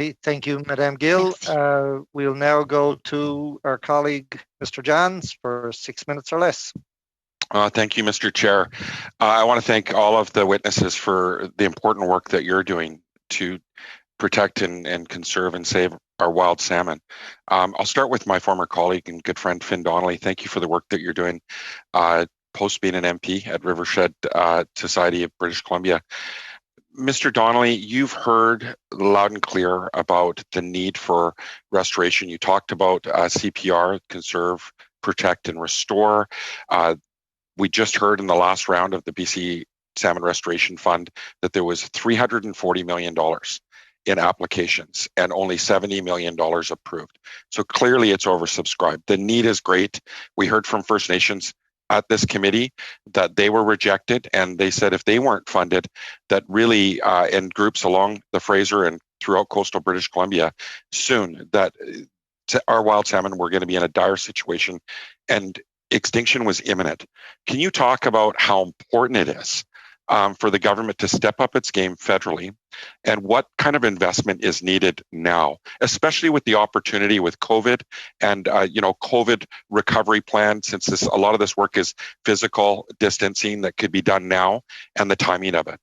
Okay, thank you, Madame Gill. We'll now go to our colleague, Mr. Johns, for 6 minutes or less. Thank you, Mr. Chair. I want to thank all of the witnesses for the important work that you're doing to protect and conserve and save our wild salmon. I'll start with my former colleague and good friend, Finn Donnelly. Thank you for the work that you're doing post being an MP at Rivershed Society of British Columbia. Mr. Donnelly, you've heard loud and clear about the need for restoration. You talked about CPR, conserve, protect, and restore. We just heard in the last round of the BC Salmon Restoration Fund that there was $340 million in applications and only $70 million approved. So clearly it's oversubscribed. The need is great. We heard from First Nations at this committee that they were rejected, and they said if they weren't funded, that really, and groups along the Fraser and throughout coastal British Columbia, soon that our wild salmon were going to be in a dire situation and extinction was imminent. Can you talk about how important it is for the government to step up its game federally, and what kind of investment is needed now, especially with the opportunity with COVID and COVID recovery plan, since a lot of this work is physical distancing that could be done now, and the timing of it?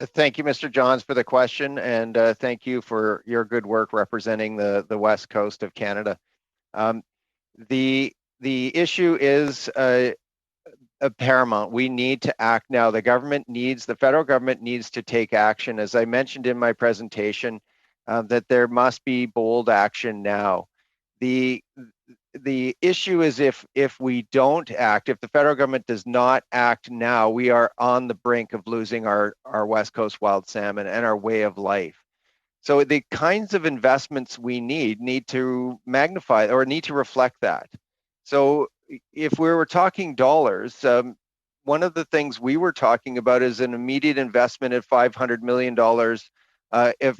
Thank you, Mr. Johns, for the question, and thank you for your good work representing the West Coast of Canada. The issue is paramount. We need to act now. The federal government needs to take action. As I mentioned in my presentation, that there must be bold action now. The issue is if we don't act, if the federal government does not act now, we are on the brink of losing our West Coast wild salmon and our way of life. So the kinds of investments we need to magnify or need to reflect that. So if we were talking dollars, one of the things we were talking about is an immediate investment of $500 million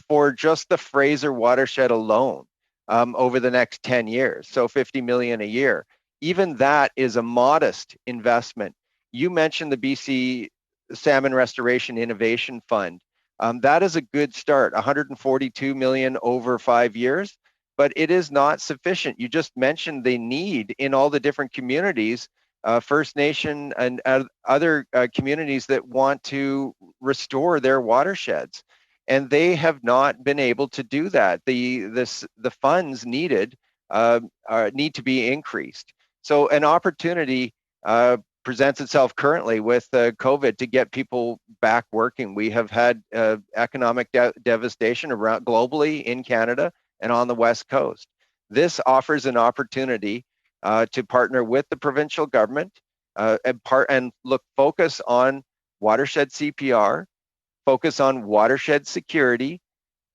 for just the Fraser watershed alone over the next 10 years, so $50 million a year. Even that is a modest investment. You mentioned the BC Salmon Restoration Innovation Fund. That is a good start, $142 million over 5 years, but it is not sufficient. You just mentioned the need in all the different communities, First Nation and other communities that want to restore their watersheds, and they have not been able to do that. The funds needed need to be increased. So an opportunity presents itself currently with COVID to get people back working. We have had economic devastation around globally in Canada and on the West Coast. This offers an opportunity to partner with the provincial government and focus on watershed CPR, focus on watershed security,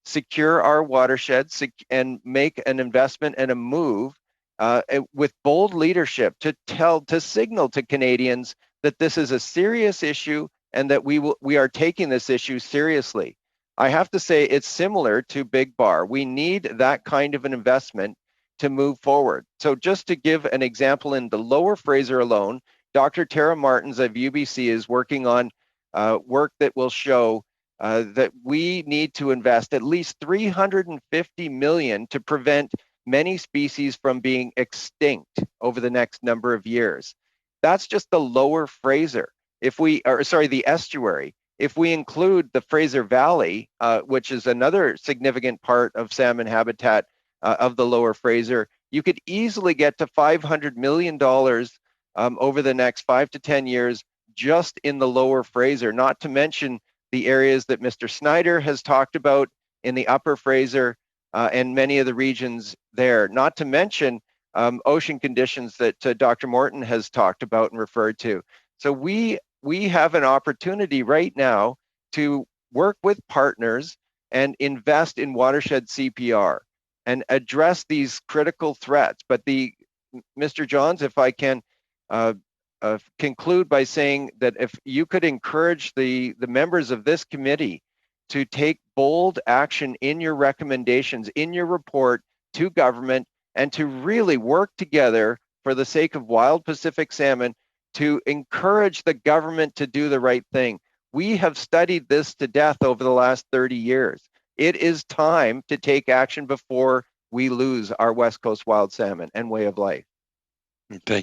secure our watersheds, and make an investment and a move with bold leadership to signal to Canadians that this is a serious issue and that we are taking this issue seriously. I have to say it's similar to Big Bar. We need that kind of an investment to move forward. So just to give an example, in the Lower Fraser alone, Dr. Tara Martins of UBC is working on work that will show that we need to invest at least $350 million to prevent many species from being extinct over the next number of years. That's just the Lower Fraser. The estuary. If we include the Fraser Valley, which is another significant part of salmon habitat of the Lower Fraser, you could easily get to $500 million over the next 5 to 10 years just in the Lower Fraser, not to mention the areas that Mr. Snyder has talked about in the Upper Fraser and many of the regions there, not to mention ocean conditions that Dr. Morton has talked about and referred to. So we have an opportunity right now to work with partners and invest in watershed CPR and address these critical threats. But Mr. Johns, if I can conclude by saying that if you could encourage the members of this committee to take bold action in your recommendations, in your report to government, and to really work together for the sake of wild Pacific salmon to encourage the government to do the right thing. We have studied this to death over the last 30 years. It is time to take action before we lose our West Coast wild salmon and way of life. Thank you.